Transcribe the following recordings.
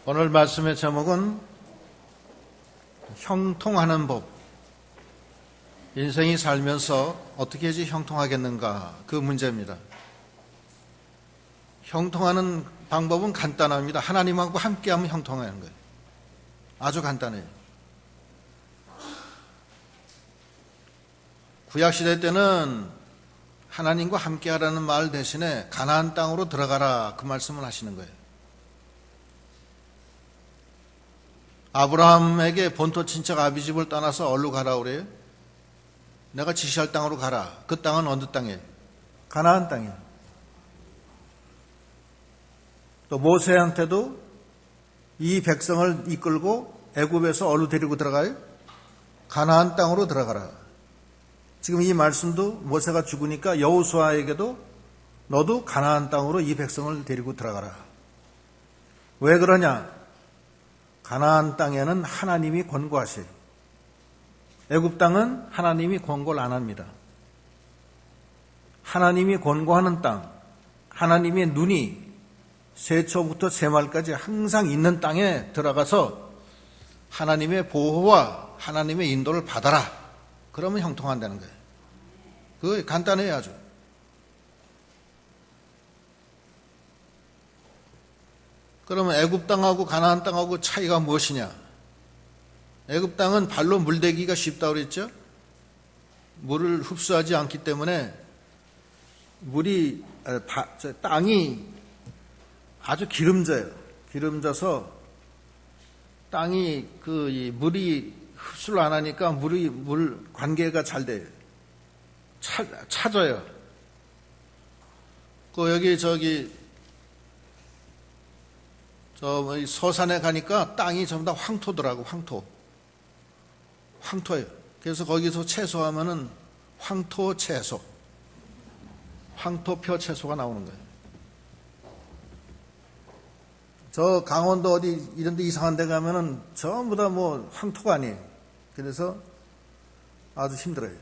오늘 말씀의 제목은 형통하는 법. 인생이 살면서 어떻게 해야지 형통하겠는가, 그 문제입니다. 형통하는 방법은 간단합니다. 하나님하고 함께하면 형통하는 거예요. 아주 간단해요. 구약시대 때는 하나님과 함께하라는 말 대신에 가나안 땅으로 들어가라, 그 말씀을 하시는 거예요. 아브라함에게 본토 친척 아비집을 떠나서 어디로 가라 그래요? 내가 지시할 땅으로 가라. 그 땅은 어느 땅이에요? 가나안 땅이에요. 또 모세한테도 이 백성을 이끌고 애굽에서 어디로 데리고 들어가요? 가나안 땅으로 들어가라. 지금 이 말씀도 모세가 죽으니까 여호수아에게도 너도 가나안 땅으로 이 백성을 데리고 들어가라. 왜 그러냐? 가나안 땅에는 하나님이 권고하세요. 애굽 땅은 하나님이 권고를 안 합니다. 하나님이 권고하는 땅, 하나님의 눈이 세초부터 세말까지 항상 있는 땅에 들어가서 하나님의 보호와 하나님의 인도를 받아라. 그러면 형통한다는 거예요. 그거 간단해요, 아주. 그러면 애굽 땅하고 가나안 땅하고 차이가 무엇이냐? 애굽 땅은 발로 물대기가 쉽다고 그랬죠? 물을 흡수하지 않기 때문에 땅이 아주 기름져요. 기름져서 땅이 물이 흡수를 안 하니까 물 관계가 잘 돼요. 차져요. 서산에 가니까 땅이 전부 다 황토더라고, 황토예요. 그래서 거기서 채소하면은 황토 채소, 황토표 채소가 나오는 거예요. 저 강원도 어디 이런 데 이상한 데 가면은 전부 다 황토가 아니에요. 그래서 아주 힘들어요.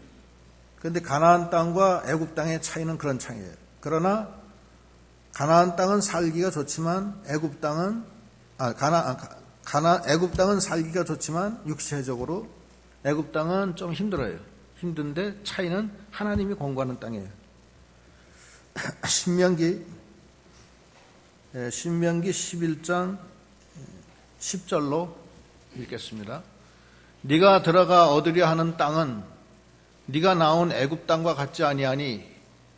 그런데 가나안 땅과 애굽 땅의 차이는 그런 차이예요. 그러나 가나안 땅은 살기가 좋지만 애굽 땅은 애굽 땅은 살기가 좋지만 육체적으로 애굽 땅은 좀 힘들어요. 힘든데 차이는 하나님이 권고하는 땅이에요. 신명기 11장 10절로 읽겠습니다. 네가 들어가 얻으려 하는 땅은 네가 나온 애굽 땅과 같지 아니하니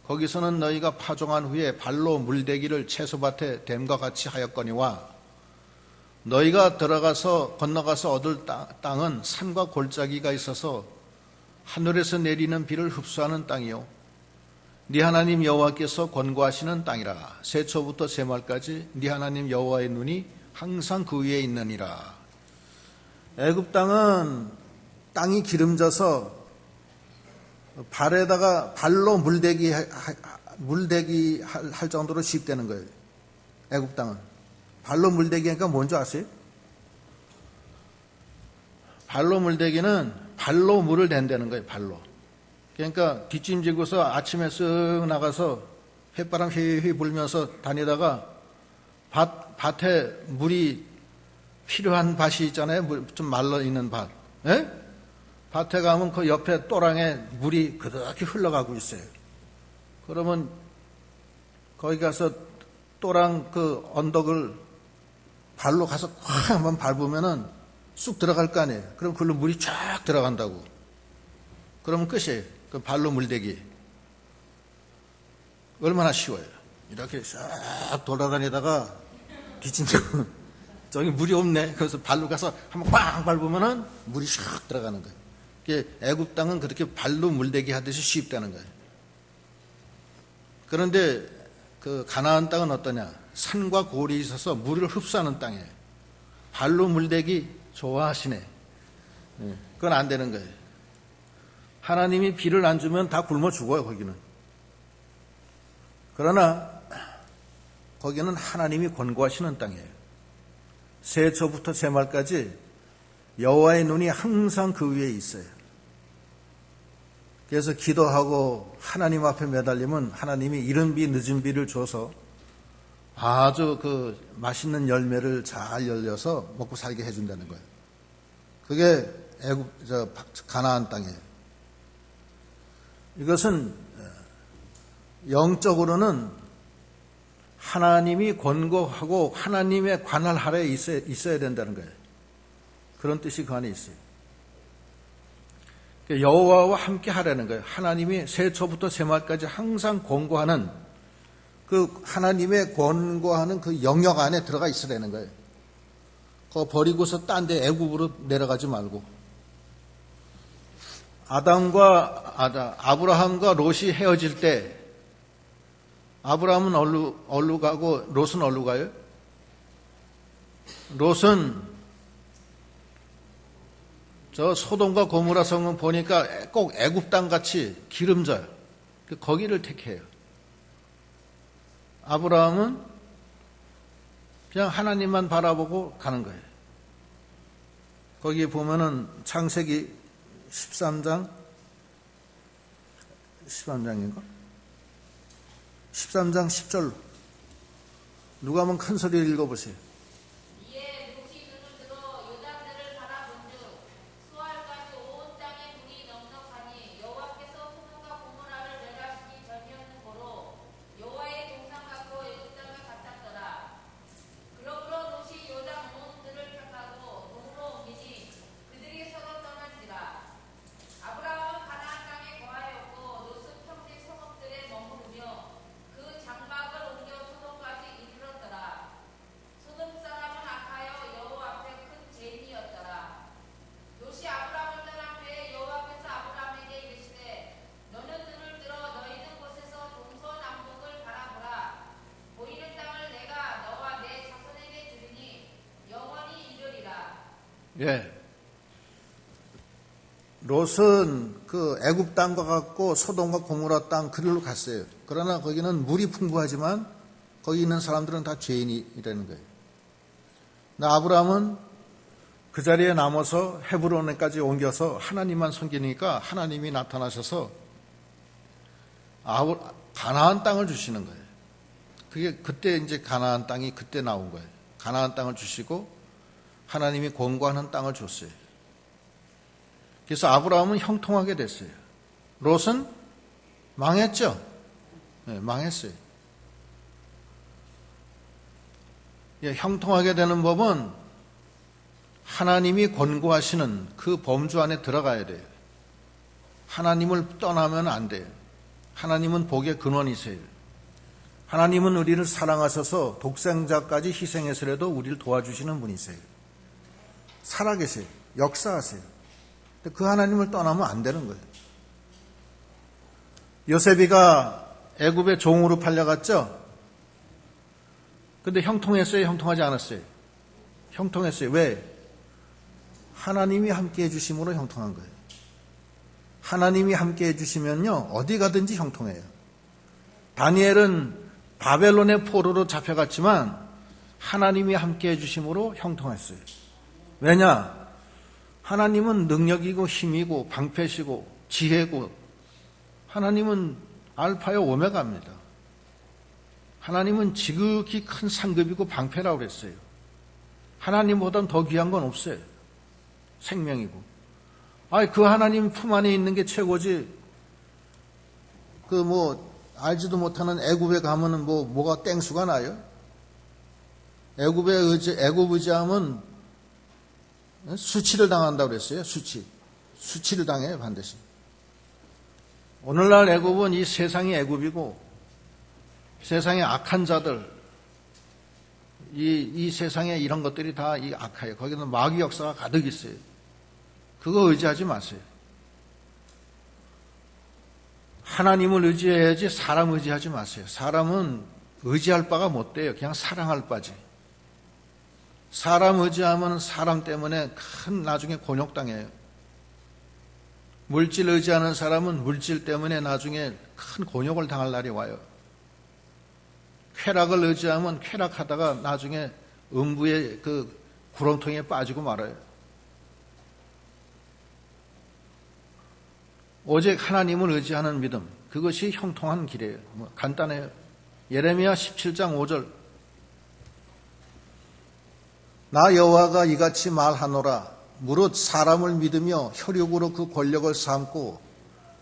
거기서는 너희가 파종한 후에 발로 물대기를 채소밭에 댐과 같이 하였거니와 너희가 건너가서 얻을 땅은 산과 골짜기가 있어서 하늘에서 내리는 비를 흡수하는 땅이요 네 하나님 여호와께서 권고하시는 땅이라. 세초부터 세말까지 네 하나님 여호와의 눈이 항상 그 위에 있느니라. 애굽 땅은 땅이 기름져서 발로 물대기 할 정도로 쉽다는 거예요. 애굽 땅은. 발로 물대기 하니까 뭔지 아세요? 발로 물대기는 발로 물을 댄다는 거예요, 발로. 그러니까 뒷짐지고서 아침에 쓱 나가서 햇바람 휘휘 불면서 다니다가 밭에 물이 필요한 밭이 있잖아요. 좀 말라있는 밭. 예? 밭에 가면 그 옆에 또랑에 물이 그렇게 흘러가고 있어요. 그러면 거기 가서 또랑 그 언덕을 발로 가서 확 한번 밟으면은 쑥 들어갈 거 아니에요. 그럼 그걸로 물이 쫙 들어간다고. 그러면 끝이에요. 그 발로 물대기. 얼마나 쉬워요. 이렇게 싹 돌아다니다가 뒤진다고 저기 물이 없네. 그래서 발로 가서 한번 꽝 밟으면은 물이 샥 들어가는 거예요. 애굽 땅은 그렇게 발로 물대기 하듯이 쉽다는 거예요. 그런데 그 가나안 땅은 어떠냐? 산과 골이 있어서 물을 흡수하는 땅이에요. 발로 물대기 좋아하시네. 그건 안 되는 거예요. 하나님이 비를 안 주면 다 굶어 죽어요, 거기는. 그러나 거기는 하나님이 권고하시는 땅이에요. 세초부터 세말까지 여호와의 눈이 항상 그 위에 있어요. 그래서 기도하고 하나님 앞에 매달리면 하나님이 이른 비 늦은 비를 줘서 아주 그 맛있는 열매를 잘 열려서 먹고 살게 해준다는 거예요. 그게 가나안 땅이에요. 이것은 영적으로는 하나님이 권고하고 하나님의 관할 아래에 있어야 된다는 거예요. 그런 뜻이 그 안에 있어요. 여호와와 함께 하라는 거예요. 하나님이 세초부터 세말까지 항상 권고하는 그 하나님의 권고하는 그 영역 안에 들어가 있으라는 거예요. 그거 버리고서 딴 데 애굽으로 내려가지 말고. 아브라함과 롯이 헤어질 때 아브라함은 어디로 가고 롯은 어디로 가요? 롯은 저 소돔과 고모라 성은 보니까 꼭 애굽 땅 같이 기름져요. 거기를 택해요. 아브라함은 그냥 하나님만 바라보고 가는 거예요. 거기에 보면은 창세기 13장인가? 13장 10절. 누가 한번 큰 소리를 읽어보세요. 이에 롯이 눈을 들어 요단들을 바라본즉 수알까지 온 땅에 물이 넉넉하니 여호와께서 소돔과 고모라를 멸하시기 전이었는고로 여호와의 동상 같고 애굽 땅과 같았더라. 그러므로 롯이 요단 온 들을 택하고 동으로 옮기니 그들이 서로 떠난지라. 아브라함은 가나안 땅에 거하였고 롯은 평지 성읍들에 머무르며 그 장막을 옮겨 소돔까지 이르렀더라. 소돔 사람은 악하여 여호와 앞에 큰 죄인이었더라. 롯이 아브라함을 떠난 후에 여호와께서 아브라함에게 이르시되 너는 눈을 들어 너희 있는 곳에서 동서남북을 바라보라. 보이는 땅을 내가 너와 내 자손에게 주리니 영원히 이르리라. 예. 롯은 그 애굽 땅과 같고 소돔과 고모라 땅 그리로 갔어요. 그러나 거기는 물이 풍부하지만 거기 있는 사람들은 다 죄인이라는 거예요. 아브라함은 그 자리에 남아서 헤브론에까지 옮겨서 하나님만 섬기니까 하나님이 나타나셔서 가나안 땅을 주시는 거예요. 그게 그때 이제 가나안 땅이 그때 나온 거예요. 가나안 땅을 주시고 하나님이 권고하는 땅을 줬어요. 그래서 아브라함은 형통하게 됐어요. 롯은 망했죠. 네, 망했어요. 예, 형통하게 되는 법은 하나님이 권고하시는 그 범주 안에 들어가야 돼요. 하나님을 떠나면 안 돼요. 하나님은 복의 근원이세요. 하나님은 우리를 사랑하셔서 독생자까지 희생해서라도 우리를 도와주시는 분이세요. 살아계세요. 역사하세요. 그 하나님을 떠나면 안 되는 거예요. 요셉이가 애굽의 종으로 팔려갔죠? 근데 형통했어요? 형통하지 않았어요? 형통했어요. 왜? 하나님이 함께 해주심으로 형통한 거예요. 하나님이 함께 해주시면요, 어디 가든지 형통해요. 다니엘은 바벨론의 포로로 잡혀갔지만 하나님이 함께 해주심으로 형통했어요. 왜냐? 하나님은 능력이고 힘이고 방패시고 지혜고 하나님은 알파요 오메가입니다. 하나님은 지극히 큰 상급이고 방패라고 그랬어요. 하나님보다는 더 귀한 건 없어요. 생명이고. 그 하나님 품 안에 있는 게 최고지. 알지도 못하는 애굽에 가면은 뭐가 땡수가 나요? 애굽 의지하면 수치를 당한다고 그랬어요. 수치를 당해요, 반드시. 오늘날 애굽은 이 세상이 애굽이고 세상의 악한 자들, 이 세상에 이런 것들이 다 악해요. 거기는 마귀 역사가 가득 있어요. 그거 의지하지 마세요. 하나님을 의지해야지 사람 의지하지 마세요. 사람은 의지할 바가 못 돼요. 그냥 사랑할 바지. 사람 의지하면 사람 때문에 큰 나중에 곤욕당해요. 물질 의지하는 사람은 물질 때문에 나중에 큰 곤욕을 당할 날이 와요. 쾌락을 의지하면 쾌락하다가 나중에 음부의 그 구렁텅이에 빠지고 말아요. 오직 하나님을 의지하는 믿음, 그것이 형통한 길이에요. 간단해요. 예레미야 17장 5절 나 여호와가 이같이 말하노라. 무릇 사람을 믿으며 혈육으로 그 권력을 삼고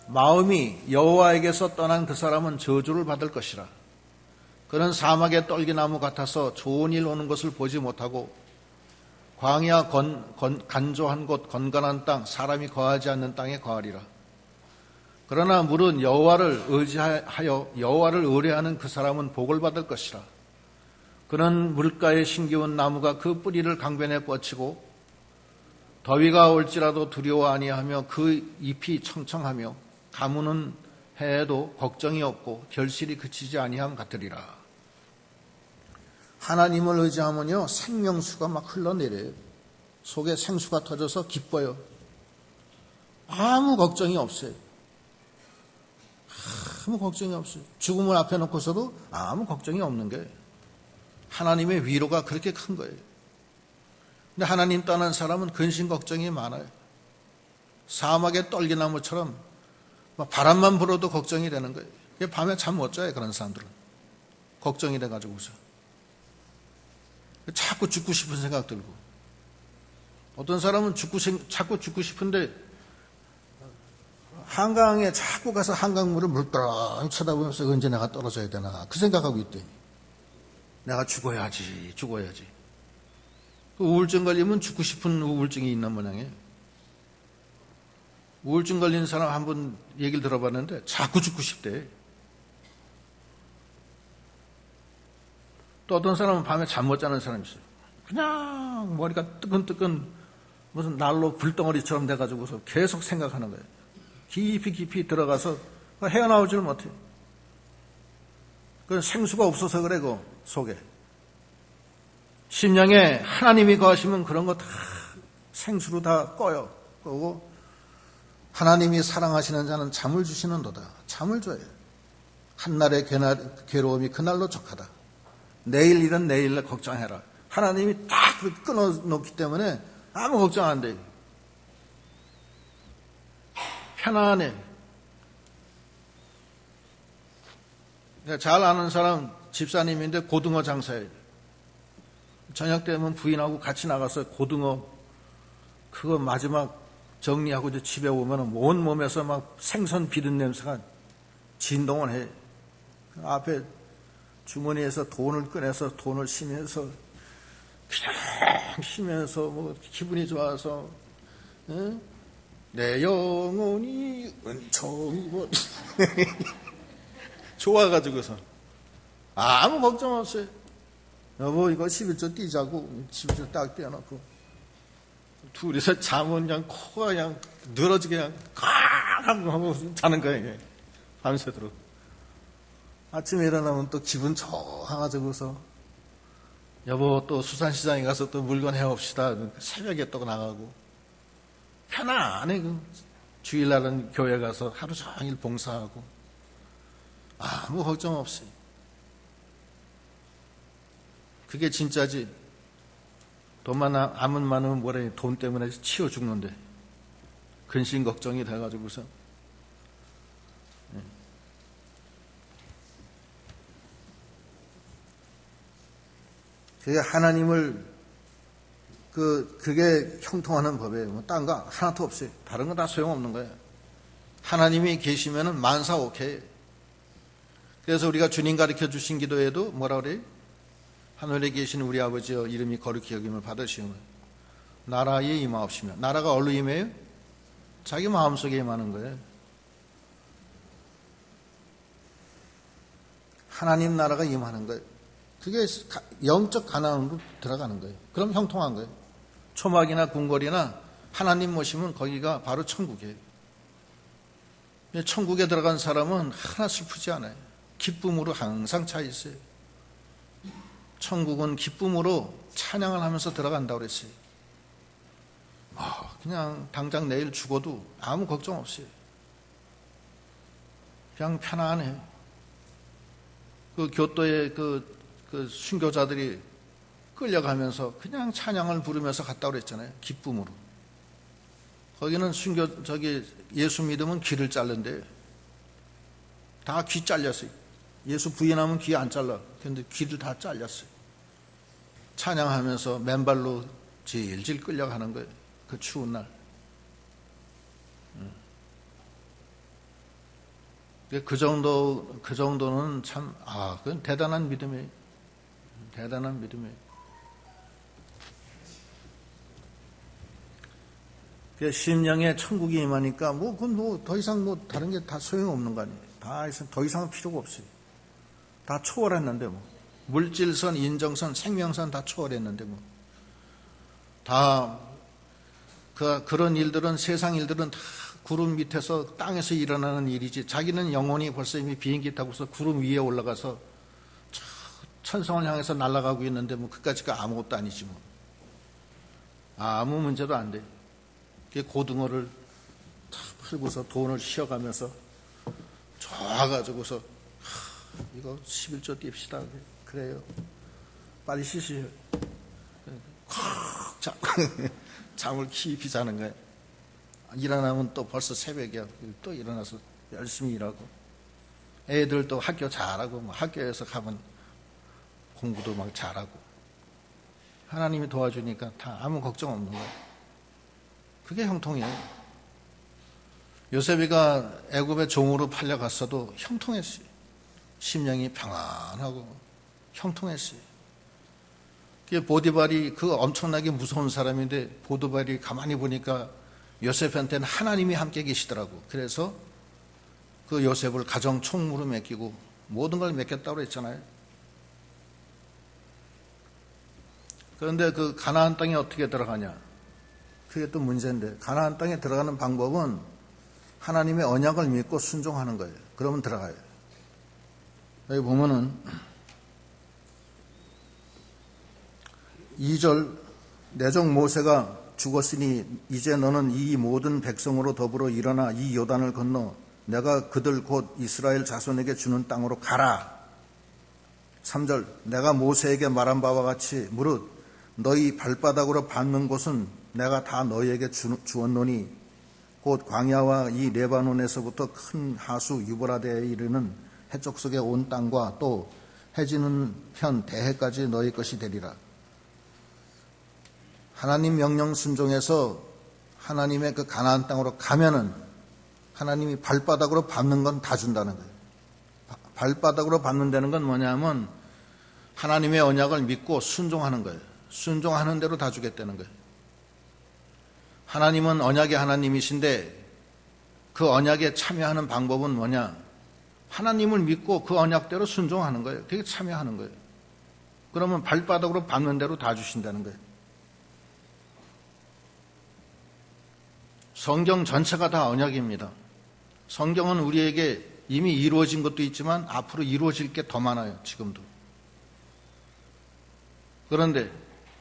마음이 여호와에게서 떠난 그 사람은 저주를 받을 것이라. 그는 사막의 떨기나무 같아서 좋은 일 오는 것을 보지 못하고 광야 간조한 곳 건건한 땅 사람이 거하지 않는 땅에 거하리라. 그러나 물은 여호와를 의지하여 여호와를 의뢰하는 그 사람은 복을 받을 것이라. 그는 물가에 심기운 나무가 그 뿌리를 강변에 뻗치고 더위가 올지라도 두려워 아니하며 그 잎이 청청하며 가무는 해에도 걱정이 없고 결실이 그치지 아니함 같으리라. 하나님을 의지하면요 생명수가 막 흘러내려요. 속에 생수가 터져서 기뻐요. 아무 걱정이 없어요. 아무 걱정이 없어요. 죽음을 앞에 놓고서도 아무 걱정이 없는 게 하나님의 위로가 그렇게 큰 거예요. 근데 하나님 떠난 사람은 근심 걱정이 많아요. 사막의 떨기나무처럼 바람만 불어도 걱정이 되는 거예요. 밤에 잠 못 자요. 그런 사람들은 걱정이 돼가지고서 자꾸 죽고 싶은 생각 들고, 어떤 사람은 자꾸 죽고 싶은데 한강에 자꾸 가서 한강물을 물끄러미 쳐다보면서 언제 내가 떨어져야 되나 그 생각하고 있대. 내가 죽어야지. 그 우울증 걸리면 죽고 싶은 우울증이 있는 모양이에요. 우울증 걸린 사람 한 번 얘기를 들어봤는데 자꾸 죽고 싶대. 또 어떤 사람은 밤에 잠 못 자는 사람이 있어요. 그냥 머리가 뜨끈뜨끈 무슨 난로 불덩어리처럼 돼가지고서 계속 생각하는 거예요. 깊이 들어가서 헤어나오지를 못해요. 그 생수가 없어서 그래, 그 속에. 심령에 하나님이 거하시면 그런 거 다 생수로 다 꺼요. 끄고 하나님이 사랑하시는 자는 잠을 주시는도다. 잠을 줘요. 한날의 괴로움이 그날로 족하다. 내일 일은 내일날 걱정해라. 하나님이 딱 끊어놓기 때문에 아무 걱정 안 돼요. 편안해. 잘 아는 사람 집사님인데 고등어 장사예요. 저녁 되면 부인하고 같이 나가서 고등어 그거 마지막 정리하고 이제 집에 오면 온 몸에서 막 생선 비린 냄새가 진동을 해. 앞에 주머니에서 돈을 꺼내서 돈을 쉬면서 그냥 쉬면서 뭐 기분이 좋아서 내 영혼이 은총이 좋아가지고서 아무 걱정 없어요. 여보 이거 11조 뛰자고 11조 딱 떼어놓고 둘이서 잠은 그냥 코가 그냥 늘어지게 그냥 칵 하고 자는 거예요. 밤새도록. 아침에 일어나면 또 기분 좋아가지고서 여보 또 수산시장에 가서 또 물건 해옵시다. 새벽에 또 나가고 편안해. 주일날은 교회 가서 하루 종일 봉사하고 아무 걱정 없어요. 그게 진짜지. 돈만 아무 많으면 뭐래 돈 때문에 치워 죽는데 근심 걱정이 돼가지고서 그게 하나님을 그게 형통하는 법이에요. 뭐 딴 거 하나도 없어요. 다른 건 다 소용없는 거예요. 하나님이 계시면은 만사 오케이. 그래서 우리가 주님 가르쳐 주신 기도에도 뭐라 그래요? 하늘에 계신 우리 아버지여 이름이 거룩히 여김을 받으시오며 나라에 임하옵시며. 나라가 어디로 임해요? 자기 마음속에 임하는 거예요. 하나님 나라가 임하는 거예요. 그게 영적 가난으로 들어가는 거예요. 그럼 형통한 거예요. 초막이나 궁궐이나 하나님 모시면 거기가 바로 천국이에요. 천국에 들어간 사람은 하나 슬프지 않아요. 기쁨으로 항상 차 있어요. 천국은 기쁨으로 찬양을 하면서 들어간다고 그랬어요. 그냥 당장 내일 죽어도 아무 걱정 없어요. 그냥 편안해. 그 교도의 그 순교자들이 끌려가면서 그냥 찬양을 부르면서 갔다고 그랬잖아요. 기쁨으로. 거기는 예수 믿으면 귀를 자른대요. 다 귀 잘렸어요. 예수 부인하면 귀 안 잘라. 근데 귀를 다 잘렸어요. 찬양하면서 맨발로 질질 끌려가는 거예요. 그 추운 날. 그 정도는 참, 그건 대단한 믿음이에요. 대단한 믿음이에요. 심령에 천국이 임하니까, 그건 더 이상 다른 게 다 소용없는 거 아니에요. 더 이상 필요가 없어요. 다 초월했는데 물질선, 인정선, 생명선 다 초월했는데 다, 그런 일들은, 세상 일들은 다 구름 밑에서 땅에서 일어나는 일이지. 자기는 영혼이 벌써 이미 비행기 타고서 구름 위에 올라가서 천성을 향해서 날아가고 있는데 그까짓가 아무것도 아니지 아무 문제도 안 돼. 고등어를 풀고서 돈을 쉬어가면서 좋아가지고서 이거 11조 띨시다. 그래요. 빨리 쉬시오. 잠을 깊이 자는 거예요. 일어나면 또 벌써 새벽이야. 또 일어나서 열심히 일하고. 애들도 학교 잘하고, 학교에서 가면 공부도 막 잘하고. 하나님이 도와주니까 다 아무 걱정 없는 거예요. 그게 형통이에요. 요셉이가 애굽의 종으로 팔려갔어도 형통했어요. 심령이 평안하고 형통했어요. 보디발이 그 엄청나게 무서운 사람인데 보디발이 가만히 보니까 요셉한테는 하나님이 함께 계시더라고. 그래서 그 요셉을 가정 총무로 맡기고 모든 걸 맡겼다고 그랬잖아요. 그런데 그 가나안 땅에 어떻게 들어가냐? 그게 또 문제인데, 가나안 땅에 들어가는 방법은 하나님의 언약을 믿고 순종하는 거예요. 그러면 들어가요. 여기 보면은 2절, 내 종 모세가 죽었으니 이제 너는 이 모든 백성으로 더불어 일어나 이 요단을 건너 내가 그들 곧 이스라엘 자손에게 주는 땅으로 가라. 3절, 내가 모세에게 말한 바와 같이 무릇 너희 발바닥으로 밟는 곳은 내가 다 너희에게 주었노니 곧 광야와 이 레바논에서부터 큰 하수 유브라데에 이르는 해쪽 속의 온 땅과 또 해지는 편 대해까지 너희 것이 되리라. 하나님 명령 순종해서 하나님의 그 가나안 땅으로 가면은 하나님이 발바닥으로 밟는 건 다 준다는 거예요. 발바닥으로 밟는다는 건 뭐냐면 하나님의 언약을 믿고 순종하는 거예요. 순종하는 대로 다 주겠다는 거예요. 하나님은 언약의 하나님이신데 그 언약에 참여하는 방법은 뭐냐? 하나님을 믿고 그 언약대로 순종하는 거예요. 그게 참여하는 거예요. 그러면 발바닥으로 밟는 대로 다 주신다는 거예요. 성경 전체가 다 언약입니다. 성경은 우리에게 이미 이루어진 것도 있지만 앞으로 이루어질 게 더 많아요. 지금도. 그런데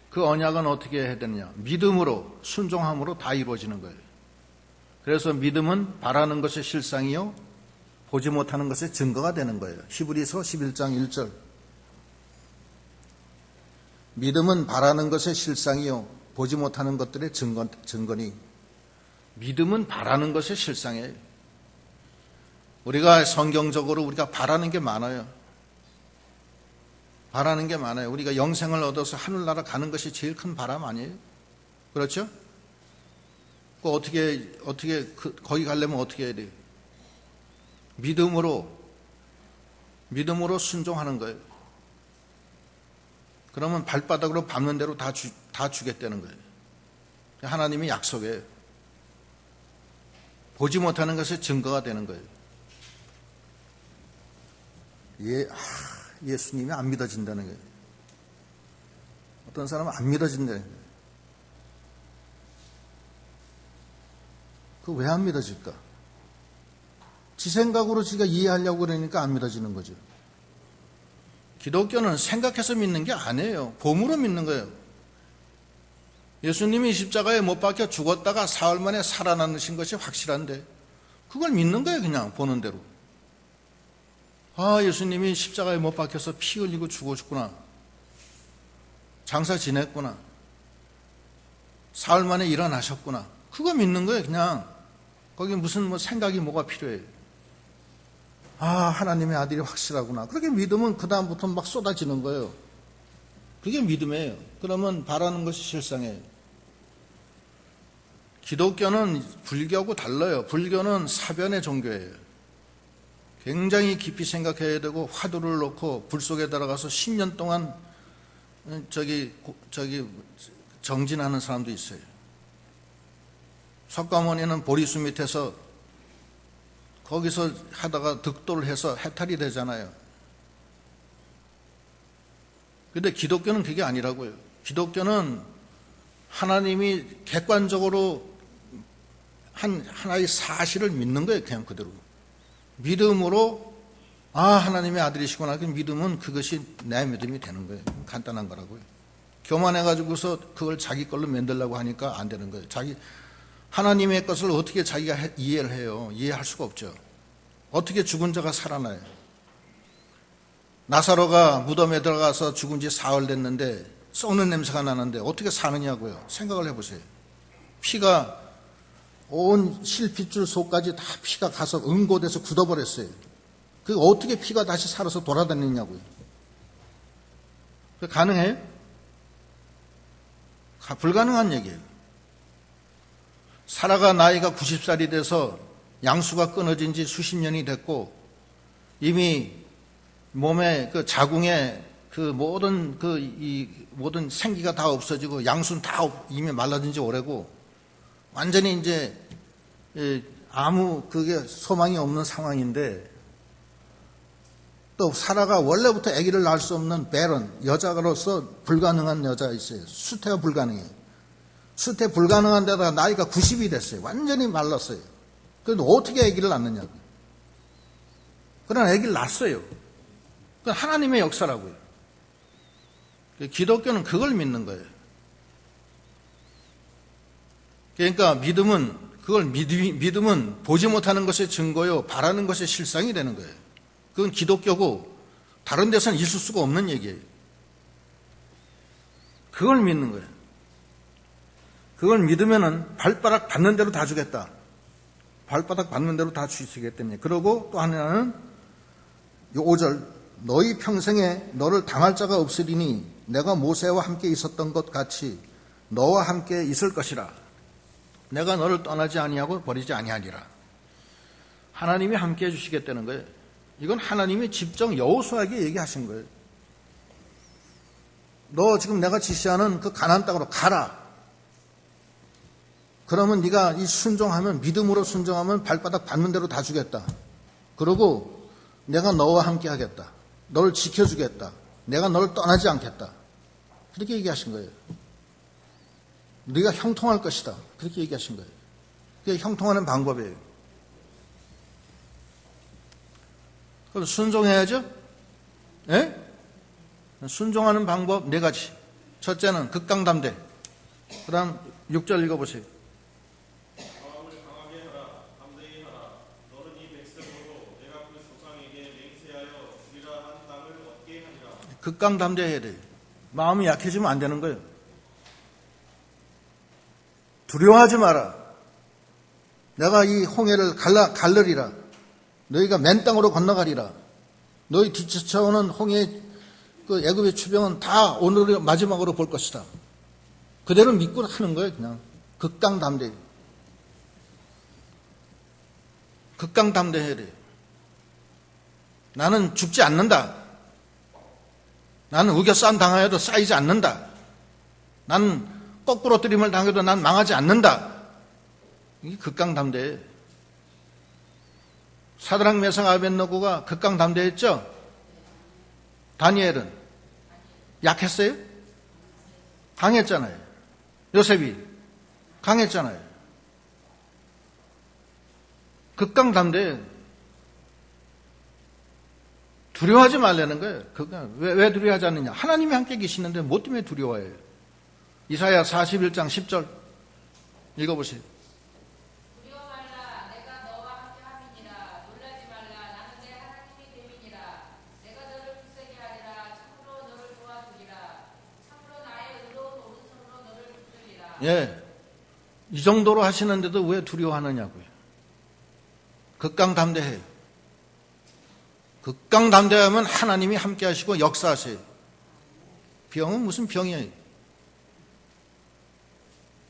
그 언약은 어떻게 해야 되느냐? 믿음으로, 순종함으로 다 이루어지는 거예요. 그래서 믿음은 바라는 것의 실상이요 보지 못하는 것의 증거가 되는 거예요. 히브리서 11장 1절. 믿음은 바라는 것의 실상이요 보지 못하는 것들의 증거니. 믿음은 바라는 것의 실상이에요. 우리가 성경적으로 우리가 바라는 게 많아요. 바라는 게 많아요. 우리가 영생을 얻어서 하늘나라 가는 것이 제일 큰 바람 아니에요? 그렇죠? 거기 가려면 어떻게 해야 돼요? 믿음으로 순종하는 거예요. 그러면 발바닥으로 밟는 대로 다 주겠다는 거예요. 하나님이 약속해요. 보지 못하는 것의 증거가 되는 거예요. 예수님이 안 믿어진다는 거예요. 어떤 사람은 안 믿어진다는 거예요. 그 왜 안 믿어질까? 지 생각으로 지가 이해하려고 그러니까 안 믿어지는 거죠. 기독교는 생각해서 믿는 게 아니에요. 봄으로 믿는 거예요. 예수님이 십자가에 못 박혀 죽었다가 사흘 만에 살아나신 것이 확실한데 그걸 믿는 거예요. 그냥 보는 대로. 예수님이 십자가에 못 박혀서 피 흘리고 죽었구나. 장사 지냈구나. 사흘 만에 일어나셨구나. 그거 믿는 거예요. 그냥. 거기 무슨 생각이 뭐가 필요해요. 하나님의 아들이 확실하구나. 그렇게 믿으면 그 다음부터 막 쏟아지는 거예요. 그게 믿음이에요. 그러면 바라는 것이 실상이에요. 기독교는 불교하고 달라요. 불교는 사변의 종교예요. 굉장히 깊이 생각해야 되고 화두를 놓고 불 속에 들어가서 10년 동안 정진하는 사람도 있어요. 석가모니는 보리수 밑에서 거기서 하다가 득도를 해서 해탈이 되잖아요. 근데 기독교는 그게 아니라고요. 기독교는 하나님이 객관적으로 하나의 사실을 믿는 거예요. 그냥 그대로. 믿음으로 하나님의 아들이시구나. 그 믿음은 그것이 내 믿음이 되는 거예요. 간단한 거라고요. 교만해가지고서 그걸 자기 걸로 만들려고 하니까 안 되는 거예요. 하나님의 것을 어떻게 자기가 이해를 해요? 이해할 수가 없죠. 어떻게 죽은 자가 살아나요? 나사로가 무덤에 들어가서 죽은 지 사흘 됐는데 썩는 냄새가 나는데 어떻게 사느냐고요. 생각을 해보세요. 피가 온 실핏줄 속까지 다 피가 가서 응고돼서 굳어버렸어요. 그게 어떻게 피가 다시 살아서 돌아다니냐고요. 그게 가능해요? 불가능한 얘기예요. 사라가 나이가 90살이 돼서 양수가 끊어진 지 수십 년이 됐고 이미 몸에 그 자궁에 그 모든 생기가 다 없어지고 양수는 다 이미 말라진 지 오래고 완전히 이제 아무 그게 소망이 없는 상황인데 또 사라가 원래부터 아기를 낳을 수 없는 배런 여자로서 불가능한 여자가 있어요. 수태가 불가능해요. 수태 불가능한 데다가 나이가 90이 됐어요. 완전히 말랐어요. 그런데 어떻게 아기를 낳느냐고. 그러나 아기를 낳았어요. 그건 하나님의 역사라고요. 기독교는 그걸 믿는 거예요. 그러니까 믿음은 보지 못하는 것의 증거요, 바라는 것의 실상이 되는 거예요. 그건 기독교고 다른 데서는 있을 수가 없는 얘기예요. 그걸 믿는 거예요. 그걸 믿으면은 발바닥 받는 대로 다 주겠다. 발바닥 받는 대로 다 주시기 때문에. 그리고 또 하나는 5절 너희 평생에 너를 당할 자가 없으리니 내가 모세와 함께 있었던 것 같이 너와 함께 있을 것이라. 내가 너를 떠나지 아니하고 버리지 아니하리라. 하나님이 함께 해주시겠다는 거예요. 이건 하나님이 직접 여호수아에게 얘기하신 거예요. 너 지금 내가 지시하는 그 가나안 땅으로 가라. 그러면 네가 이 순종하면 믿음으로 순종하면 발바닥 받는 대로 다 주겠다. 그러고 내가 너와 함께 하겠다. 너를 지켜주겠다. 내가 너를 떠나지 않겠다. 그렇게 얘기하신 거예요. 네가 형통할 것이다. 그렇게 얘기하신 거예요. 그게 형통하는 방법이에요. 그럼 순종해야죠? 예? 순종하는 방법 4가지. 첫째는 극강담대. 그 다음 6절 읽어보세요. 마음을 강하게 하라. 담대히 하라. 너는 이 백성으로 내가 그 조상에게 맹세하여 주리라 한 땅을 얻게 하리라. 극강담대해야 돼요. 마음이 약해지면 안 되는 거예요. 두려워하지 마라. 내가 이 홍해를 갈르리라. 너희가 맨 땅으로 건너가리라. 너희 뒤쫓아오는 홍해 그 애굽의 추병은 다 오늘 마지막으로 볼 것이다. 그대로 믿고 하는 거예요. 그냥 극강담대. 극강담대해야 돼요. 나는 죽지 않는다. 나는 우겨싸움 당하여도 쌓이지 않는다. 나는 거꾸로 뜨림을 당해도 난 망하지 않는다. 이게 극강담대예요. 사드락 메삭 아벳느고가 극강담대했죠. 다니엘은 약했어요? 강했잖아요. 요셉이 강했잖아요. 극강담대. 두려워하지 말라는 거예요. 왜 두려워하지 않느냐? 하나님이 함께 계시는데 뭐 때문에 두려워해요? 이사야 41장 10절 읽어보세요. 두려워 말라. 내가 너와 함께 함이니라. 놀라지 말라. 나는 내 하나님이 됨이니라. 내가 너를 굳세게 하리라. 참으로 너를 도와주리라. 참으로 나의 의로운 오른손으로 너를 붙들리라. 예, 이 정도로 하시는데도 왜 두려워하느냐고요. 극강담대해요. 극강담대하면 하나님이 함께 하시고 역사하세요. 병은 무슨 병이에요?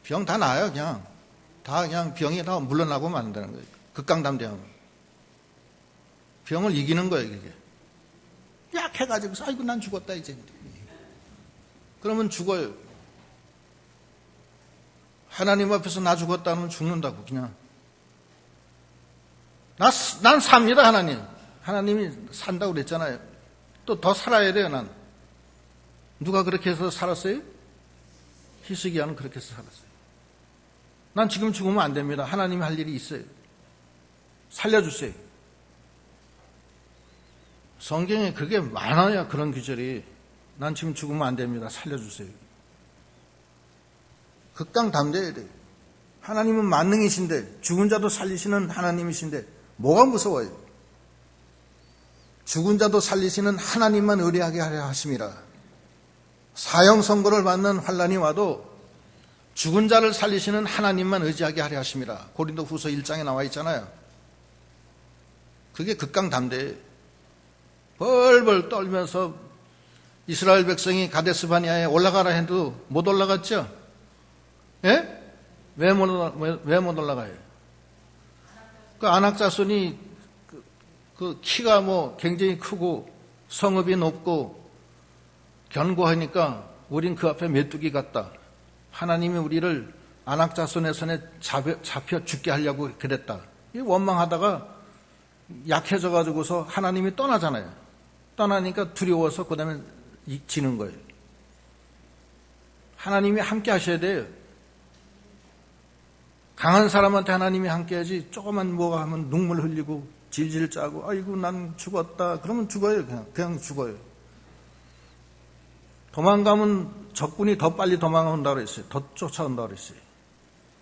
병 다 나아요, 그냥. 다 그냥 병이 다 물러나고 만다는 거예요. 극강담대하면. 병을 이기는 거예요, 이게. 약해가지고, 아이고, 난 죽었다, 이제. 그러면 죽어요. 하나님 앞에서 나 죽었다 하면 죽는다고, 그냥. 난 삽니다, 하나님. 하나님이 산다고 그랬잖아요. 또 더 살아야 돼요, 난. 누가 그렇게 해서 살았어요? 히스기야는 그렇게 해서 살았어요. 난 지금 죽으면 안 됩니다. 하나님이 할 일이 있어요. 살려주세요. 성경에 그게 많아요, 그런 구절이. 난 지금 죽으면 안 됩니다. 살려주세요. 극강담대해야 돼요. 하나님은 만능이신데, 죽은 자도 살리시는 하나님이신데 뭐가 무서워요? 죽은 자도 살리시는 하나님만 의뢰하게 하려 하심이라. 사형 선고를 받는 환난이 와도 죽은 자를 살리시는 하나님만 의지하게 하려 하심이라. 고린도 후서 1장에 나와 있잖아요. 그게 극강담대예요. 벌벌 떨면서 이스라엘 백성이 가데스 바니아에 올라가라 해도 못 올라갔죠? 예? 왜 못 올라가요? 그 안악자손이 그 키가 뭐 굉장히 크고 성읍이 높고 견고하니까 우린 그 앞에 메뚜기 같다. 하나님이 우리를 안악자손의 손에 잡혀 죽게 하려고 그랬다. 이 원망하다가 약해져가지고서 하나님이 떠나잖아요. 떠나니까 두려워서 그 다음에 지는 거예요. 하나님이 함께 하셔야 돼요. 강한 사람한테 하나님이 함께 하지, 조그만 뭐가 하면 눈물 흘리고 질질 짜고 아이고 난 죽었다 그러면 죽어요. 그냥 죽어요. 도망가면 적군이 더 빨리 도망온다고 그랬어요. 더 쫓아온다고 그랬어요.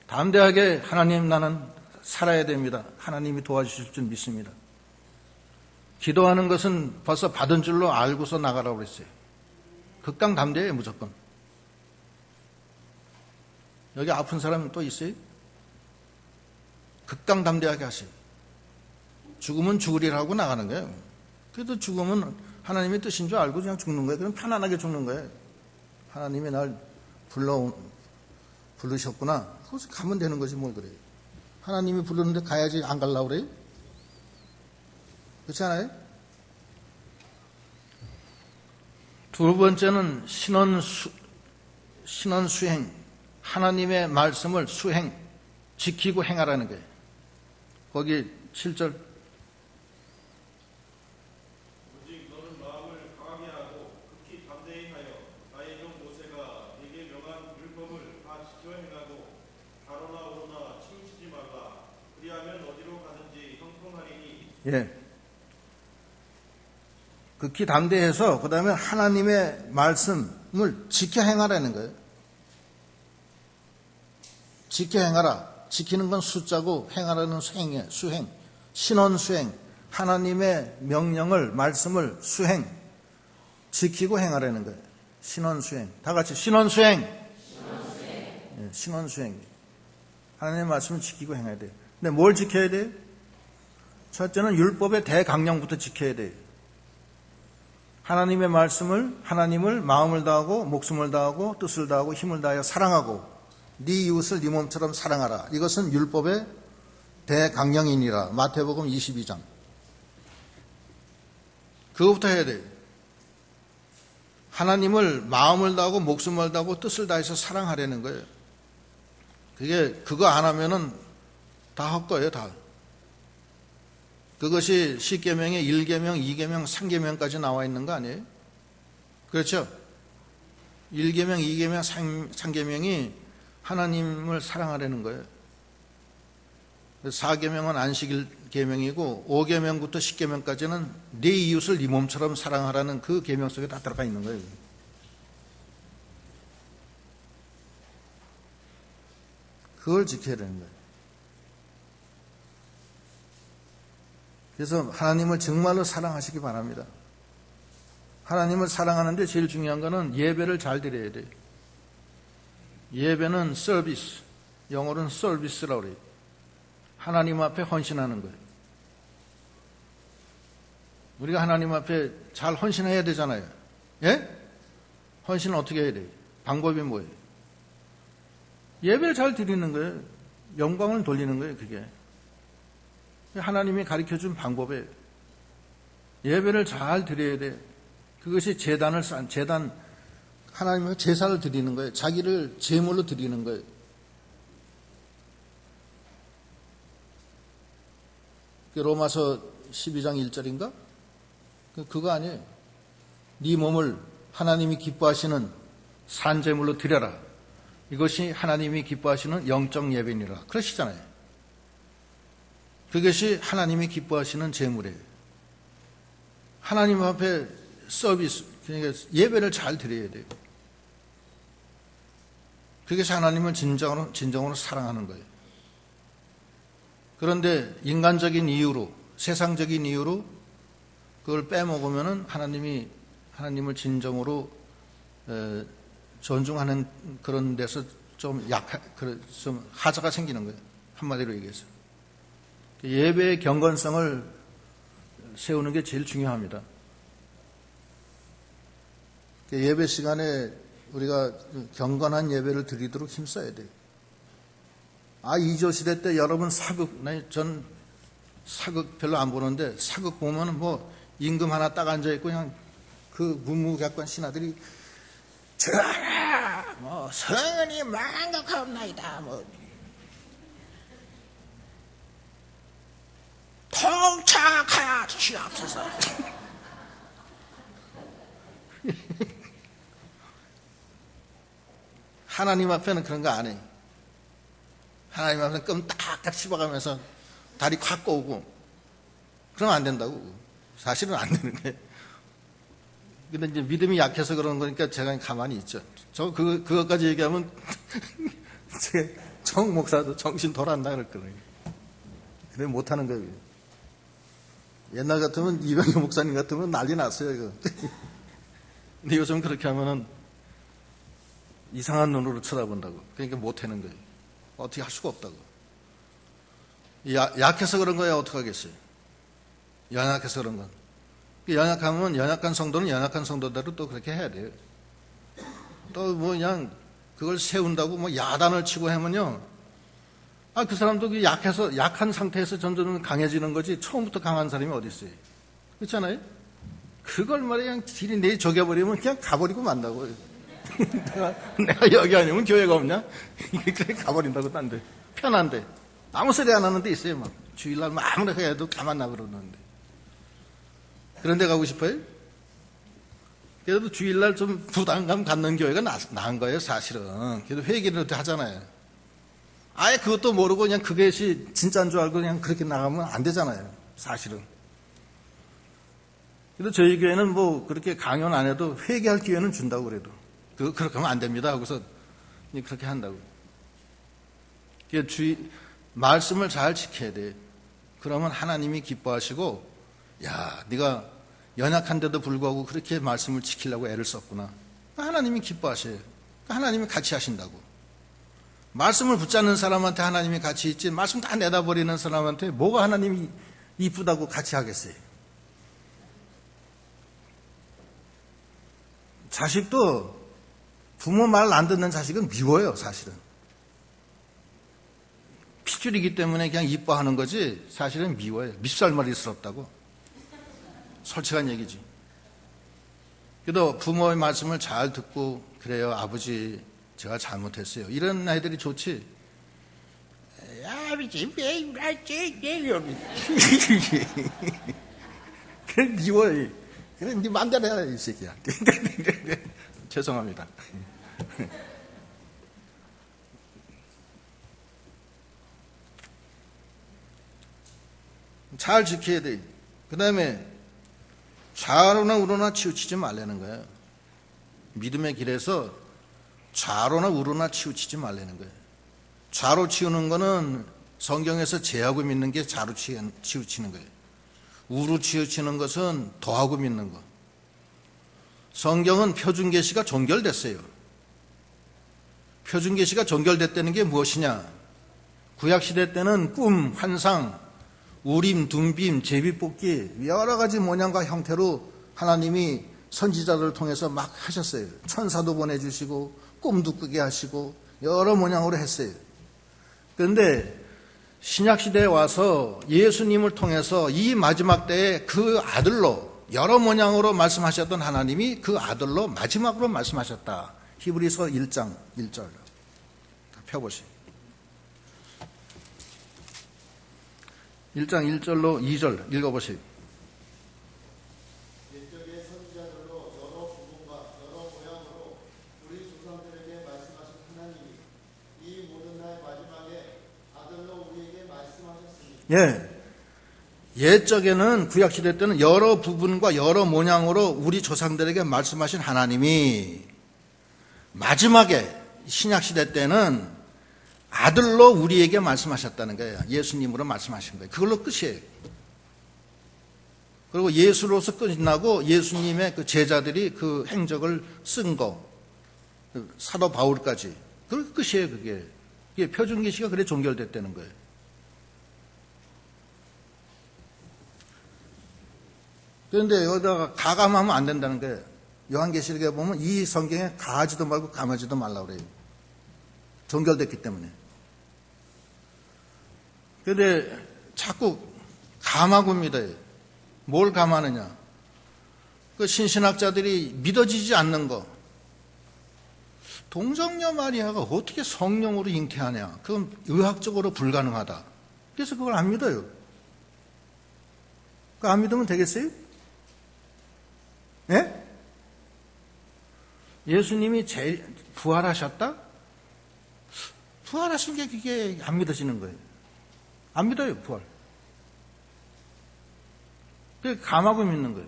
담대하게 하나님 나는 살아야 됩니다. 하나님이 도와주실 줄 믿습니다. 기도하는 것은 벌써 받은 줄로 알고서 나가라고 그랬어요. 극강담대해요, 무조건. 여기 아픈 사람 또 있어요? 극강담대하게 하세요. 죽으면 죽으리라고 나가는 거예요. 그래도 죽으면 하나님의 뜻인 줄 알고 그냥 죽는 거예요. 그럼 편안하게 죽는 거예요. 하나님이 날 부르셨구나. 거기서 가면 되는 거지 뭘 그래요. 하나님이 부르는데 가야지 안 가려고 그래요? 그렇지 않아요? 두 번째는 신원수행. 하나님의 말씀을 수행, 지키고 행하라는 거예요. 거기 7절. 오직 너는 마음을 강하게 하고 극히 담대히 하여 나의 종 모세가 네게 명한 율법을 다 지켜 행하고 가로나 오로나 치우치지 말라. 그리하면 어디로 가든지 형통하리니. 예. 극히 담대해서 그 다음에 하나님의 말씀을 지켜 행하라는 거예요. 지켜 행하라. 지키는 건 숫자고 행하라는 수행이에요. 수행. 신원수행. 하나님의 명령을, 말씀을 수행. 지키고 행하라는 거예요. 신원수행. 다 같이 신원수행. 예, 신원수행. 하나님의 말씀을 지키고 행해야 돼요. 근데 뭘 지켜야 돼요? 첫째는 율법의 대강령부터 지켜야 돼요. 하나님의 말씀을, 하나님을 마음을 다하고 목숨을 다하고 뜻을 다하고 힘을 다하여 사랑하고 네 이웃을 네 몸처럼 사랑하라. 이것은 율법의 대강령이니라. 마태복음 22장. 그거부터 해야 돼요. 하나님을 마음을 다하고 목숨을 다하고 뜻을 다해서 사랑하려는 거예요. 그거 안 하면은 다 헛거예요, 다. 그것이 10계명에 1계명, 2계명, 3계명까지 나와 있는 거 아니에요? 그렇죠? 1계명, 2계명, 3계명이 하나님을 사랑하려는 거예요. 4계명은 안식일 계명이고 5계명부터 10계명까지는 네 이웃을 네 몸처럼 사랑하라는 그 계명 속에 다 들어가 있는 거예요. 그걸 지켜야 되는 거예요. 그래서 하나님을 정말로 사랑하시기 바랍니다. 하나님을 사랑하는데 제일 중요한 거는 예배를 잘 드려야 돼요. 예배는 서비스, 영어로는 서비스라고 그래요. 하나님 앞에 헌신하는 거예요. 우리가 하나님 앞에 잘 헌신해야 되잖아요. 예? 헌신은 어떻게 해야 돼? 방법이 뭐예요? 예배를 잘 드리는 거예요. 영광을 돌리는 거예요, 그게. 하나님이 가르쳐 준 방법이에요. 예배를 잘 드려야 돼. 그것이 재단, 하나님의 제사를 드리는 거예요. 자기를 제물로 드리는 거예요. 로마서 12장 1절인가? 그거 아니에요. 네 몸을 하나님이 기뻐하시는 산제물로 드려라. 이것이 하나님이 기뻐하시는 영적 예배니라. 그러시잖아요. 그것이 하나님이 기뻐하시는 제물이에요. 하나님 앞에 서비스, 그러니까 예배를 잘 드려야 돼요. 그것이 하나님을 진정으로 사랑하는 거예요. 그런데 인간적인 이유로, 세상적인 이유로 그걸 빼먹으면은 하나님을 진정으로 존중하는 그런 데서 좀 하자가 생기는 거예요. 한마디로 얘기해서. 예배의 경건성을 세우는 게 제일 중요합니다. 예배 시간에 우리가 경건한 예배를 드리도록 힘써야 돼요. 이조시대 때 여러분 전 사극 별로 안 보는데, 사극 보면은 뭐 임금 하나 딱 앉아있고 그냥 그 문무백관 신하들이 전하, 뭐 성은이 망각하옵나이다, 뭐 통착하여 주시옵소서. 하나님 앞에는 그런 거 안 해요. 하나님 앞에는 끔 딱딱 씹어가면서 다리 콱 꼬고 그러면 안 된다고. 사실은 안 되는 거예요. 근데 이제 믿음이 약해서 그런 거니까 제가 가만히 있죠. 그것까지 얘기하면 제 정 목사도 정신 돌아간다 그럴 거예요. 그래 못하는 거예요. 옛날 같으면 이병규 목사님 같으면 난리 났어요, 이거. 근데 요즘 그렇게 하면은 이상한 눈으로 쳐다본다고. 그러니까 못하는 거예요. 어떻게 할 수가 없다고. 약해서 그런 거야 어떻게 하겠어요? 연약해서 그런 건. 연약하면 연약한 성도는 연약한 성도대로 또 그렇게 해야 돼요. 또 뭐 그냥 그걸 세운다고 뭐 야단을 치고 하면요. 그 사람도 약한 상태에서 점점 강해지는 거지 처음부터 강한 사람이 어디 있어요? 그렇잖아요? 그걸 말이야 그냥 길이 내리 저겨버리면 그냥 가버리고 만다고. 내가 여기 아니면 교회가 없냐? 그래 가버린다고 딴데. 편한데. 아무 소리 안 하는 데 있어요. 막 주일날 아무나 해도 가만 놔버렸는데. 그런 데 가고 싶어요? 그래도 주일날 좀 부담감 갖는 교회가 나은 거예요, 사실은. 그래도 회개를 하잖아요. 아예 그것도 모르고 그냥 그것이 진짜인 줄 알고 그냥 그렇게 나가면 안 되잖아요, 사실은. 그래도 저희 교회는 뭐 그렇게 강연 안 해도 회개할 기회는 준다고 그래도. 그렇게 하면 안 됩니다 하고서 그렇게 한다고. 말씀을 잘 지켜야 돼. 그러면 하나님이 기뻐하시고, 야, 네가 연약한데도 불구하고 그렇게 말씀을 지키려고 애를 썼구나. 하나님이 기뻐하셔요. 하나님이 같이 하신다고. 말씀을 붙잡는 사람한테 하나님이 같이 있지, 말씀 다 내다버리는 사람한테 뭐가 하나님이 이쁘다고 같이 하겠어요. 자식도 부모 말 안 듣는 자식은 미워요, 사실은. 핏줄이기 때문에 그냥 이뻐하는 거지 사실은 미워요. 밉살머리스럽다고. 솔직한 얘기지. 그래도 부모의 말씀을 잘 듣고, 그래요 아버지 제가 잘못했어요, 이런 아이들이 좋지. 아버지 왜 그랬지? 그래 미워요. 그래 네 맘대로 해라 이 새끼야. 죄송합니다. 잘 지켜야 돼. 그 다음에 좌로나 우로나 치우치지 말라는 거예요. 믿음의 길에서 좌로나 우로나 치우치지 말라는 거예요. 좌로 치우는 거는 성경에서 제하고 믿는 게 좌로 치우치는 거예요. 우로 치우치는 것은 더하고 믿는 거. 성경은 표준계시가 종결됐어요. 표준계시가 종결됐다는 게 무엇이냐? 구약시대 때는 꿈, 환상, 우림, 둠빔, 제비뽑기 여러 가지 모양과 형태로 하나님이 선지자들을 통해서 막 하셨어요. 천사도 보내주시고 꿈도 꾸게 하시고 여러 모양으로 했어요. 그런데 신약시대에 와서 예수님을 통해서 이 마지막 때에 그 아들로 여러 모양으로 말씀하셨던 하나님이 그 아들로 마지막으로 말씀하셨다. 히브리서 1장 1절 펴보시오. 1장 1절로 2절 읽어보시오. 옛적의 선지자들로 여러 부분과 여러 모양으로 우리 조상들에게 말씀하신 하나님이 이 모든 날 마지막에 아들로 우리에게 말씀하셨습니다. 예. 옛적에는 구약시대 때는 여러 부분과 여러 모양으로 우리 조상들에게 말씀하신 하나님이 마지막에 신약시대 때는 아들로 우리에게 말씀하셨다는 거예요. 예수님으로 말씀하신 거예요. 그걸로 끝이에요. 그리고 예수로서 끝나고 예수님의 그 제자들이 그 행적을 쓴 거, 사도 바울까지. 그게 끝이에요, 그게. 이게 표준계시가 그래 종결됐다는 거예요. 그런데 여기다가 가감하면 안 된다는 거예요. 요한계시록에 보면 이 성경에 가하지도 말고 감하지도 말라고 그래요. 종결됐기 때문에. 그런데 자꾸 감하고 믿어요. 뭘 감하느냐? 그 신신학자들이 믿어지지 않는 거. 동정녀 마리아가 어떻게 성령으로 잉태하냐? 그건 의학적으로 불가능하다. 그래서 그걸 안 믿어요. 그거 안 믿으면 되겠어요? 예? 예수님이 부활하셨다? 부활하신 게 그게 안 믿어지는 거예요. 안 믿어요, 부활. 그게 감하고 믿는 거예요.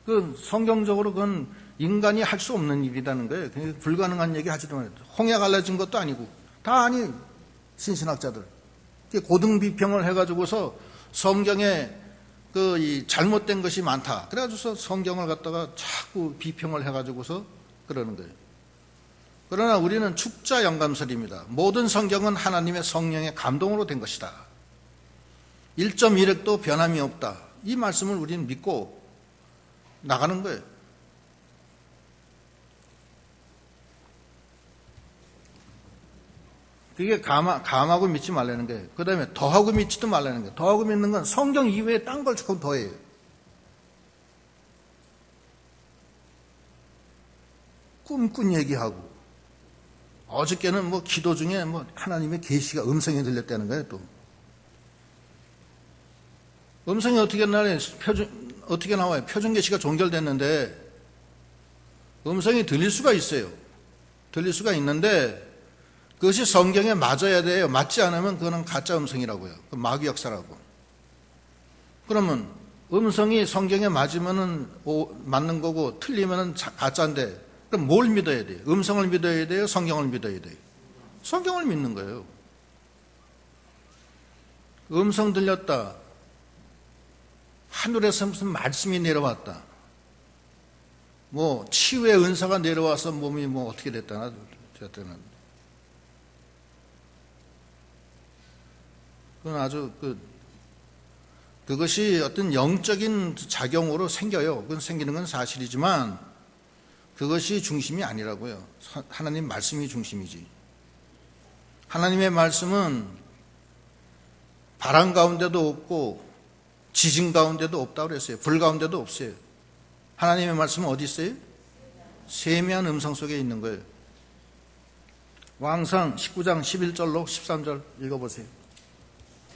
그 성경적으로 그건 인간이 할 수 없는 일이라는 거예요. 불가능한 얘기 하지도 말아요. 홍해 갈라진 것도 아니고 다 아니 신신학자들. 고등비평을 해가지고서 성경에 이 잘못된 것이 많다. 그래가지고서 성경을 갖다가 자꾸 비평을 해가지고서 그러는 거예요. 그러나 우리는 축자 영감설입니다. 모든 성경은 하나님의 성령의 감동으로 된 것이다. 1.1획도 변함이 없다. 이 말씀을 우리는 믿고 나가는 거예요. 그게 감하고 믿지 말라는 거예요. 그 다음에 더하고 믿지도 말라는 거예요. 더하고 믿는 건 성경 이외에 딴 걸 조금 더해요. 꿈꾼 얘기하고 어저께는 기도 중에 하나님의 계시가 음성이 들렸다는 거예요. 또 음성이 어떻게 나와요? 표준 계시가 종결됐는데 음성이 들릴 수가 있어요. 들릴 수가 있는데 그것이 성경에 맞아야 돼요. 맞지 않으면 그거는 가짜 음성이라고요. 마귀 역사라고. 그러면 음성이 성경에 맞으면은 맞는 거고 틀리면은 가짜인데 그럼 뭘 믿어야 돼요? 음성을 믿어야 돼요? 성경을 믿어야 돼요? 성경을 믿는 거예요. 음성 들렸다. 하늘에서 무슨 말씀이 내려왔다. 치유의 은사가 내려와서 몸이 어떻게 됐다나 저때는. 그건 아주 그것이 어떤 영적인 작용으로 생겨요. 그건 생기는 건 사실이지만 그것이 중심이 아니라고요. 하나님 말씀이 중심이지. 하나님의 말씀은 바람 가운데도 없고 지진 가운데도 없다고 그랬어요. 불 가운데도 없어요. 하나님의 말씀은 어디 있어요? 세미한 음성 속에 있는 거예요. 왕상 19장 11절로 13절 읽어보세요.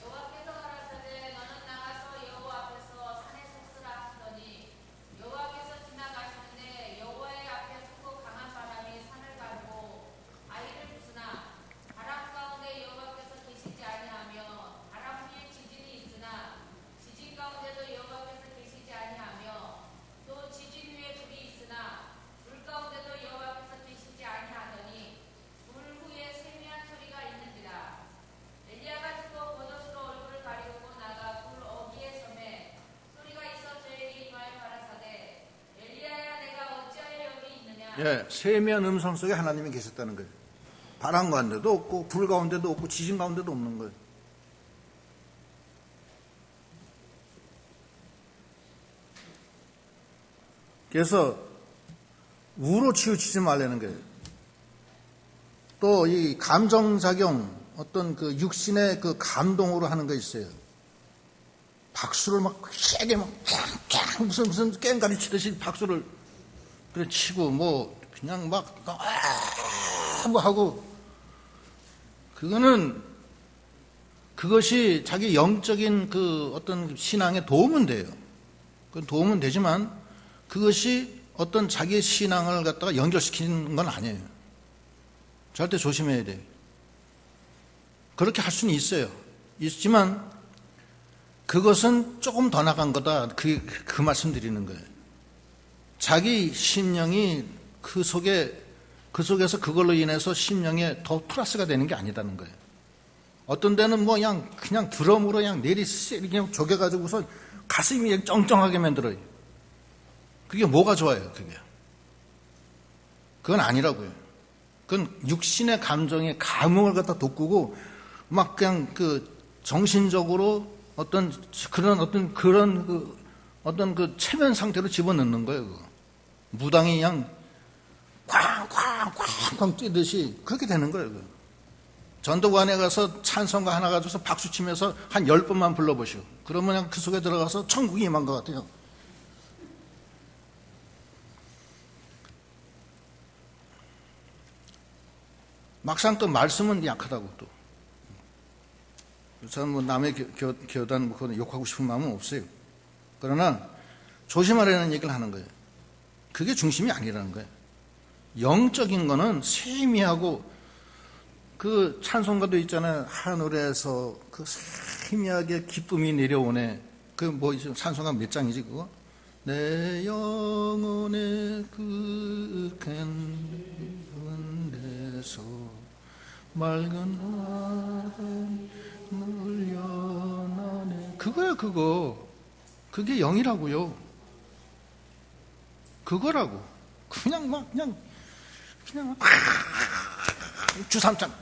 여호와께서 가라사대 너는 나가서 여호와 앞에서 산에 섰으라 하시더니 여호와께서 지나가시는데 여호와의 앞에 크고 강한 바람이 산을 가르고 아이를 부수나 바람 가운데 여호와께서 계시지 아니하며 바람 위에 지진이 있으나 지진 가운데도 여호와께서 계시지 아니하며 또 지진 위에 불이 있으나 불 가운데도 여호와께서 계시지 아니하더니 불 후에 세미한 소리가 있는지라. 엘리야가 죽어 겉옷으로 얼굴을 가리우고 나가 불 어귀에 섬에 소리가 있어 저에게 임하여 가라사대 엘리야야 내가 어찌하여 여기 있느냐. 예, 세미한 음성 속에 하나님이 계셨다는 거예요. 바람 가운데도 없고 불 가운데도 없고 지진 가운데도 없는 거예요. 그래서 우로 치우치지 말라는 거예요. 또 이 감정작용, 어떤 그 육신의 그 감동으로 하는 거 있어요. 박수를 막 세게 막 쫙쫙 무슨 깽가리 치듯이 박수를 그래 치고 뭐 그냥 막 뭐 하고, 그것이 자기 영적인 그 어떤 신앙에 도움은 돼요. 그 도움은 되지만 그것이 어떤 자기의 신앙을 갖다가 연결시키는 건 아니에요. 절대 조심해야 돼요. 그렇게 할 수는 있어요. 있지만 그것은 조금 더 나간 거다. 그 말씀 드리는 거예요. 자기 심령이 그 속에서 그걸로 인해서 심령에 더 플러스가 되는 게 아니다는 거예요. 어떤 데는 뭐 그냥 드럼으로 그냥 그냥 조개가지고서 가슴이 그냥 쩡쩡하게 만들어요. 그게 뭐가 좋아요, 그게? 그건 아니라고요. 그건 육신의 감정의 감흥을 갖다 돋구고 막 그냥 그 정신적으로 어떤 그 체면 상태로 집어넣는 거예요, 그거. 무당이 그냥 쾅쾅쾅쾅 뛰듯이 그렇게 되는 거예요, 그거. 전도관에 가서 찬송가 하나 가져서 박수 치면서 한 10번만 불러보시오. 그러면 그냥 그 속에 들어가서 천국이 임한 것 같아요. 막상 또 말씀은 약하다고 또. 저는 뭐 남의 교단 뭐 욕하고 싶은 마음은 없어요. 그러나 조심하라는 얘기를 하는 거예요. 그게 중심이 아니라는 거예요. 영적인 거는 세미하고, 그 찬송가도 있잖아요. 하늘에서 그 세미하게 기쁨이 내려오네. 그 뭐 찬송가 몇 장이지 그거? 내 영혼의 그 가운데서 맑은 하늘 연하네. 그거야 그거. 그게 영이라고요. 그거라고. 그냥 주삼창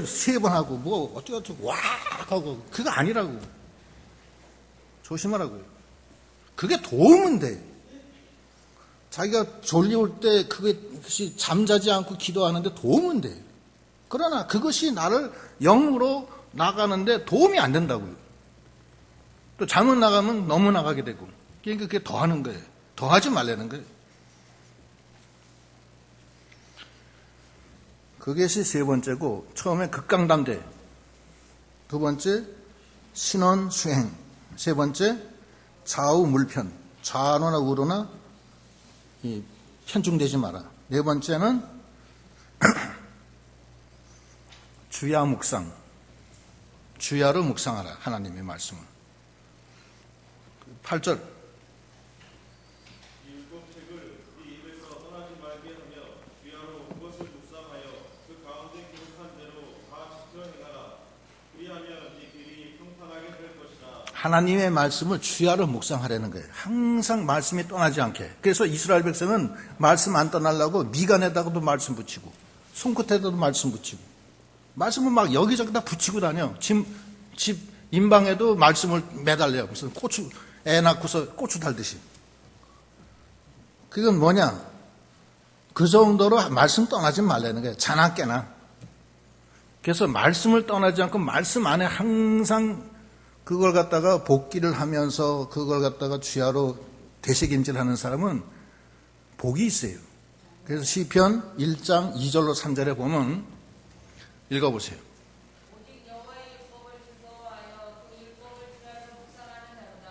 세 번 하고 뭐 어쩌고 와 하고 그거 아니라고. 조심하라고요. 그게 도움은 돼. 자기가 졸리울 때 그것이 잠자지 않고 기도하는데 도움은 돼. 그러나 그것이 나를 영으로 나가는데 도움이 안 된다고요. 또 잘못 나가면 너무 나가게 되고. 그러니까 그게 더 하는 거예요. 더 하지 말라는 거예요. 그것이 세 번째고, 처음에 극강담대, 두 번째 신원수행, 세 번째 좌우물편, 좌로나 우로나 편중되지 마라. 네 번째는 주야 묵상, 주야로 묵상하라. 하나님의 말씀을. 8절 이 율법책을 네 입에서 떠나지 말게 하며 주야로 그것을 묵상하여 그 가운데 기록한 대로 다 지켜 행하라. 그리하면 네 길이 평탄하게 될 것이다. 하나님의 말씀을 주야로 묵상하라는 거예요. 항상 말씀이 떠나지 않게. 그래서 이스라엘 백성은 말씀 안 떠나려고 미간에다가도 말씀 붙이고 손끝에다도 말씀 붙이고 말씀을 막 여기저기다 붙이고 다녀. 집 인방에도 말씀을 매달려요. 무슨 고추 애 낳고서 고추 달듯이. 그건 뭐냐? 그 정도로 말씀 떠나지 말라는 거예요. 자나 깨나. 그래서 말씀을 떠나지 않고 말씀 안에 항상 그걸 갖다가 복기를 하면서 그걸 갖다가 주야로 되새김질하는 사람은 복이 있어요. 그래서 시편 1장 2절로 3절에 보면 읽어보세요. 오직 여호와의 율법을 즐거워하여 그 율법을 주야로 묵상하는 자로다.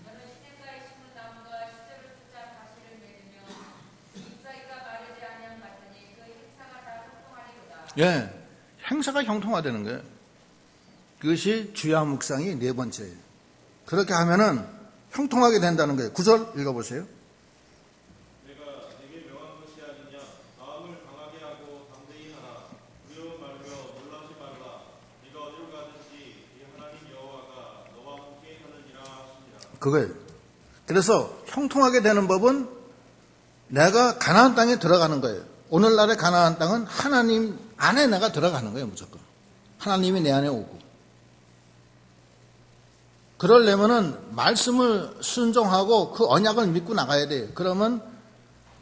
너는 시냇가에 심은 나무가 시절을 쫓아 가시를 맺으며 잎사귀가 마르지 아니함 같으니 그 행사가 다 형통하리로다. 예, 행사가 형통화되는 거예요. 그것이 주야 묵상이 네 번째예요. 그렇게 하면은 형통하게 된다는 거예요. 9절 읽어보세요. 내가 내게 명한 것이 아니냐. 마음을 강하게 하고 담대히 하라. 두려워 말며 놀라지 말라. 네가 어디로 가든지 네 하나님 여호와가 너와 함께 하느니라 하시니라. 그거예요. 그래서 형통하게 되는 법은 내가 가나안 땅에 들어가는 거예요. 오늘날의 가나안 땅은 하나님 안에 내가 들어가는 거예요. 무조건. 하나님이 내 안에 오고. 그러려면은 말씀을 순종하고 그 언약을 믿고 나가야 돼요. 그러면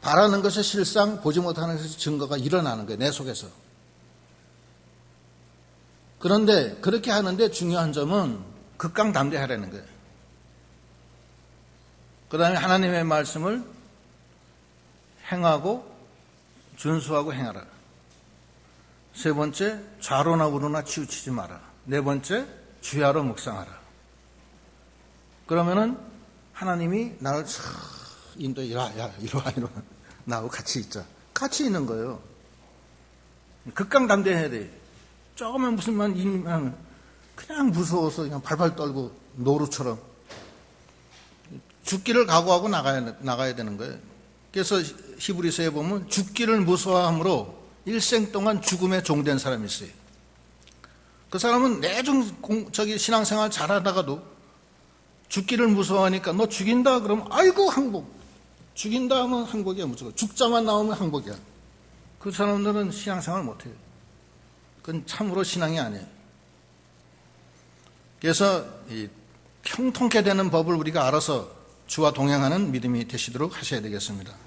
바라는 것이 실상, 보지 못하는 것이 증거가 일어나는 거예요. 내 속에서. 그런데 그렇게 하는데 중요한 점은 극강담대하라는 거예요. 그 다음에 하나님의 말씀을 행하고 준수하고 행하라. 세 번째, 좌로나 우로나 치우치지 마라. 네 번째, 주야로 묵상하라. 그러면은 하나님이 나를 인도해. 이리 와. 나하고 같이 있자. 같이 있는 거예요. 극강담대해야 돼. 조금만 무슨 말 이면 그냥 무서워서 그냥 발발 떨고 노루처럼 죽기를 각오하고 나가야 되는 거예요. 그래서 히브리서에 보면 죽기를 무서워함으로 일생 동안 죽음에 종된 사람이 있어요. 그 사람은 내중 신앙생활 잘하다가도 죽기를 무서워하니까 너 죽인다 그러면 아이고 항복. 죽인다 하면 항복이야 무조건. 죽자만 나오면 항복이야. 그 사람들은 신앙생활 못해요. 그건 참으로 신앙이 아니에요. 그래서 이 형통케 되는 법을 우리가 알아서 주와 동행하는 믿음이 되시도록 하셔야 되겠습니다.